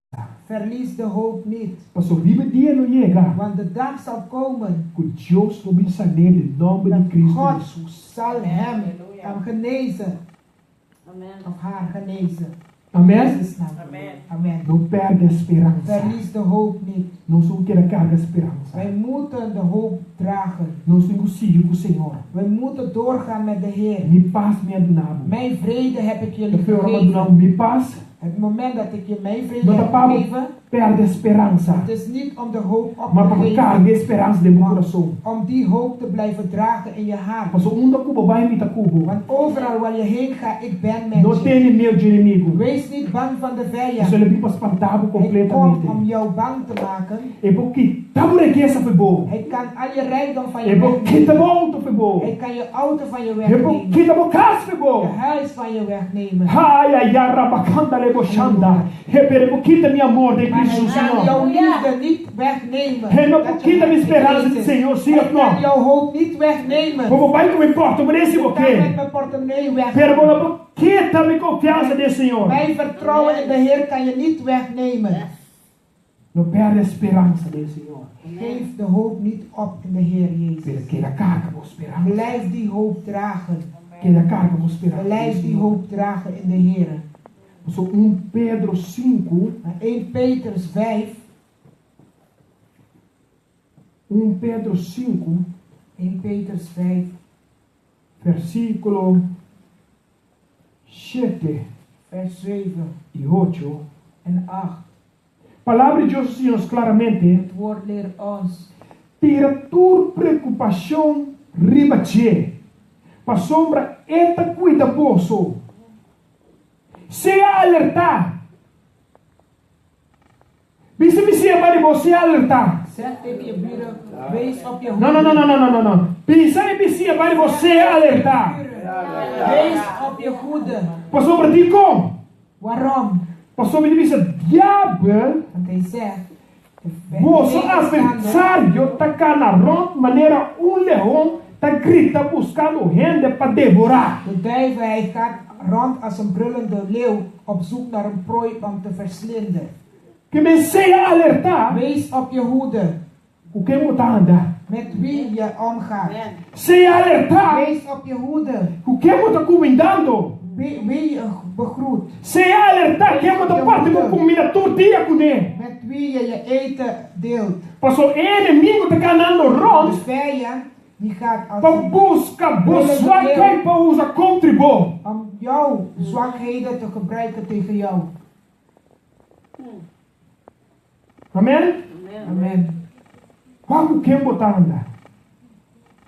Verlies de hoop niet. Pastor, vive dia não chega. Want de dag zal komen Que Deus vai me saber em nome de Cristo God Jesus. zal hem genezen. Of haar genezen. Amém? Jezus' naam. Amen. Não perde a esperança. Verlies de hoop niet. Não sou que carga a esperança. Wij moeten de hoop dragen. Não sou impossível com o Senhor. Wij moeten doorgaan met de Heer. Me paz me adunavo. Mijn vrede heb ik jullie Eu fui orar gegeven. adunavo me paz. Het moment dat ik je mijn vrede Não heb dá para gegeven, perde a esperança. het is niet om de hoop op Mas te para geven, carga a esperança de meu coração. om die hoop te blijven dragen in je hart. Pastor, da Cuba vai me Cuba. Want overal waar je heen gaat, ik ben met Não je. tem medo de inimigo. Wees niet bang van de Eu só vijand. lhe para espantar Hij komt completamente. om jou bang te maken. É porque tá por aqui essa foi boa. Hij kan al je rijkdom van je É porque wegnemen. tá bom, foi boa. Hij kan je auto van je É wegnemen. porque tá bom, casa foi Je boa. huis van je wegnemen. Ai, ai, ai, rabacanda lebochanda. Repere pouquinho meu amor de Maar Cristo, hij kan Senhor. jouw liefde niet wegnemen. É uma Dat je pouquinho hebt minha esperança do gegeten. Senhor, sim Hij ou kan não? jouw hoop niet wegnemen. Como vai que me importa, mas esse Ik kan met porque. mijn portemonnee Pero wegnemen. uma pouquinho minha confiança de Senhor. Mijn vertrouwen in de Heer kan je niet wegnemen. Não perde a esperança de Senhor. Geef de hoop niet op in de Heer Pero Jezus. que a carga com esperança. Blijf die hoop dragen. Que a carga com esperança. Blijf die hoop dragen in de Heer. So 1 Pedro 5, Maar 1 Petrus 5, 1 Pedro 5, 1 Petrus 5, versículo 7 vers 7 e 8. en 8. Palavra de Deus diz claramente: Het woord leert ons. tira tua preocupação ribatie, para sombra eta cuida poço. Seja alertar. Bisse para você alertar. Zeg tegen je buren, wees op je hoede. Não. Bisse para você alertar. Wees op je hoede. Para sombra de como? Waarom? Para sombra de vista diabo. Want hij zegt, de Vosso tegenstander adversário está cá na ronda, maneira leão está grita buscando rende para devorar. De duivel, hij gaat rond als een brullende leeuw op zoek naar een prooi om te verslinden. Que me seja alertar Wees op je hoede o que moet andar. met wie je omgaat. Seja alertar Wees op je hoede o que moet comandando. wie je begroet. Seja alertar que moet parte com comida todo dia com ele. Met wie je je eten deelt. Passou inimigo está canando De rond vijand die gaat als para buscar buscar para usar contribuir. om jouw zwakheden te gebruiken tegen jou. Amém? Amen. Qual que moet andar?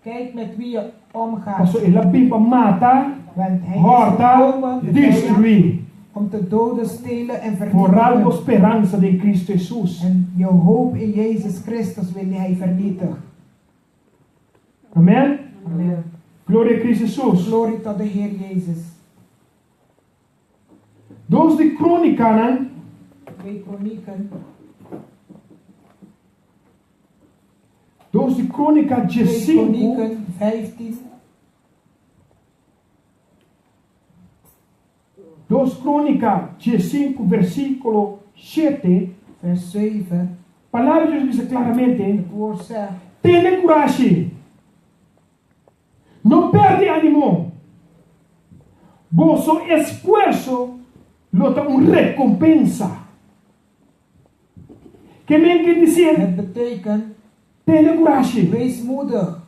Kijk met wie je omgaat. Passou ele pipa mata, Want hij is horta, gekomen de vijand, destruir. om te doden, stelen en Por algo vernietigen. esperança de Cristo Jesus. En je hoop in Jezus Christus wil hij vernietigen. Amém? Amen. Glória a Cristo Jesus. Glorie tot de Heer Jezus. Dos de crônica, né? 2 Kronieken. Dos de crônica 2 15. Kronieken 15. Dos crônica 15, versículo 7. Vers 7. Palavra de Deus diz claramente: Het woord zegt. tenha coragem. Não perde ânimo. Vosso esforço lota recompensa. Que men quer dizer? Het betekent, Tenha coragem. wees moedig.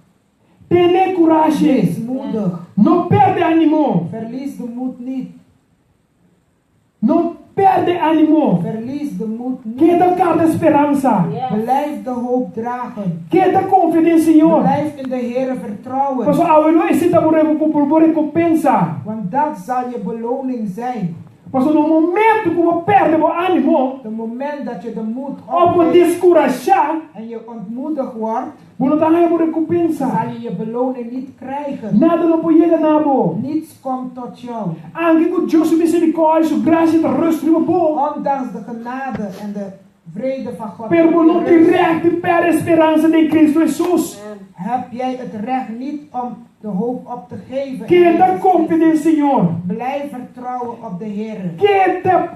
Tenha coragem. Wees moedig. Não perde ânimo. Verlies de moed niet. Não perde ânimo. Verlies de moed niet. Queda cada esperança. Blijf de hoop dragen. Queda confiança em Senhor. Blijf in de Heer vertrouwen. Pastor, ao Eloy se está por recompensa. Want dat zal je beloning zijn. Pastor, no momento que we perde o ânimo, de moment dat je de moed ou we opgeeft descourajar, en je ontmoedigd wordt, we não temos recompensa. zal je je beloning niet krijgen. Nada não pode chegar na boa. Niets komt tot jou. Aange que Deus misericórdia, sua graça e rust in boa. Ondanks de genade en de vrede van God. Pero we não tem recht per esperança de Cristo Jesus. Heb jij het recht niet om de hoop op te geven. Queda confia no Senhor. Blijf vertrouwen op de Heer.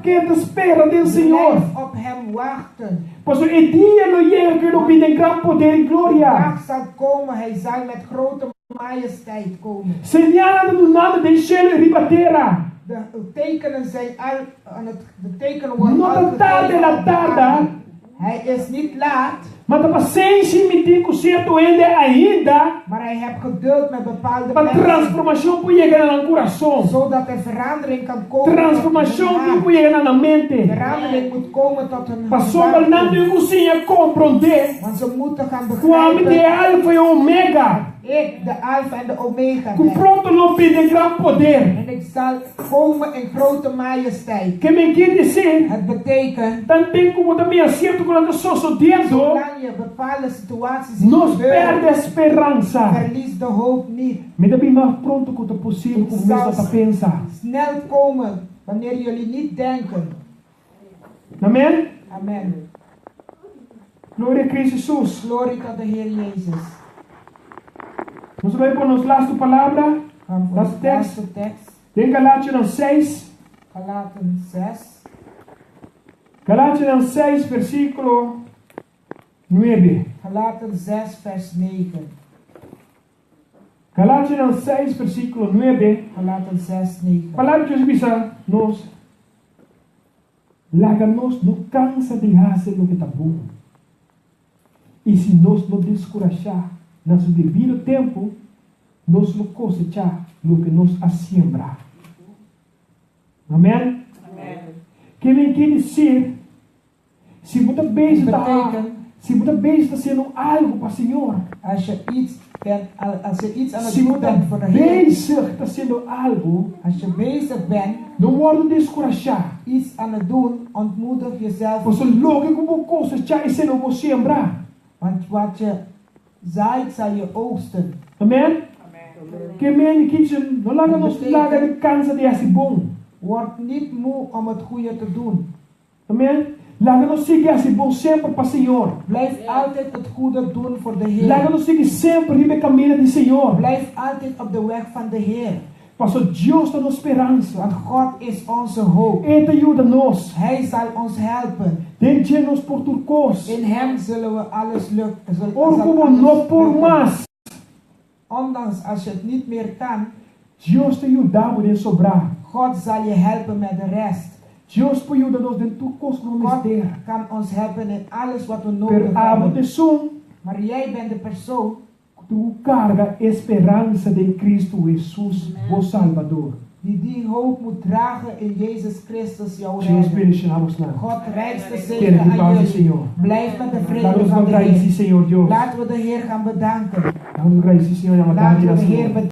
Queda espera no Senhor. Blijf op Hem wachten. Pastor, el dia no llega que no pide gran poder y De gloria. dag zal komen, Hij zal met grote majesteit komen. Señala no nada de cielo y ribatera. De tekenen zijn al, de tekenen worden No al la tarde, la tarde. Hij is niet laat, Mas a paciência me tem com certo ainda. maar Hij heeft geduld met bepaalde Para mensen. transformação pode chegar no coração. Zodat er verandering kan komen. Transformação tot hun pode chegar na mente. hart. Verandering moet komen tot hun Passou gedachten. balnando em cozinha compreender. Want ze moeten gaan Quando de begrijpen. alfa e omega. Ik, de Alpha en de Omega Com ben. pronto não pede gran poder. En ik zal komen in grote majesteit. Que me quer dizer. Het betekent, Tanto tempo como também acerto quando eu sou dentro. zolang je bepaalde situaties ziet Nos perde gebeuren, a esperança. verlies de hoop niet. Me dá bem mais pronto quanto possível começa a pensar. Snel komen wanneer jullie niet denken. Amém? Amen. Glória a Cristo Jesus. Glorie tot de Heer Jezus. Nós vamos para nos laatste palavra. Gaan voor Laatste de tekst. laatste tekst. Em Galatians 6. Galaten 6. Galatians 6, versículo 9. Galaten 6 vers 9. Galatians 6, versículo 9. Galaten 6, 9. A palavra de Deus diz nos larga-nos, não cansa de fazer o que está bom. E se nós não descorajar, no seu devido tempo, nós não cosechar o que nós siembra. Amém? Amen. Que me quer dizer, se você bem está Betekent, se você bem está sendo algo para o Senhor, als je iets aan het se doen bent voor você de Heer, bezig está sendo algo, als je bezig bent não word descorajar. iets aan het doen, ontmoedig jezelf Você niet. logo como cosechar e se não vou sembrar. Want wat je zaait, zal je oogsten. Amém? Que men kitchen, não larga nos larga de cansa de assim bom. Word niet moe om het goede te doen. Amém? Larga nos seguir assim bom sempre para o Senhor. Blijf altijd het goede doen voor de Larga Heer. nos seguir sempre ribe caminho do Senhor. Blijf altijd op de weg van de Heer. Pastor Deus está nos esperança. Want God is onze hoop. Ele ajuda nós. Hij zal ons helpen. Ele nos por turcos. In Hem zullen we alles lukken. Ora como não por mais. Ondanks als je het niet meer kan, Deus te ajuda por sobrar. God zal je helpen met de rest. Deus te ajuda nos de turcos no God mister. kan ons helpen in alles wat we Per nodig abo de hebben. som. Maar jij bent de persoon Tu carga esperança de Cristo Jesus, o Salvador. die hoop moet dragen in Jezus Christus, jouw Deus redder. benedicionamos na. God rijkste Quero zegen que aan paz do jullie. Senhor. Blijf met de vrede Laten we van de agradecer, Heer. Senhor Deus. Laten we de Heer gaan bedanken. Laten we agradecer, Senhor, a Laten we de Senhor. Heer bedanken.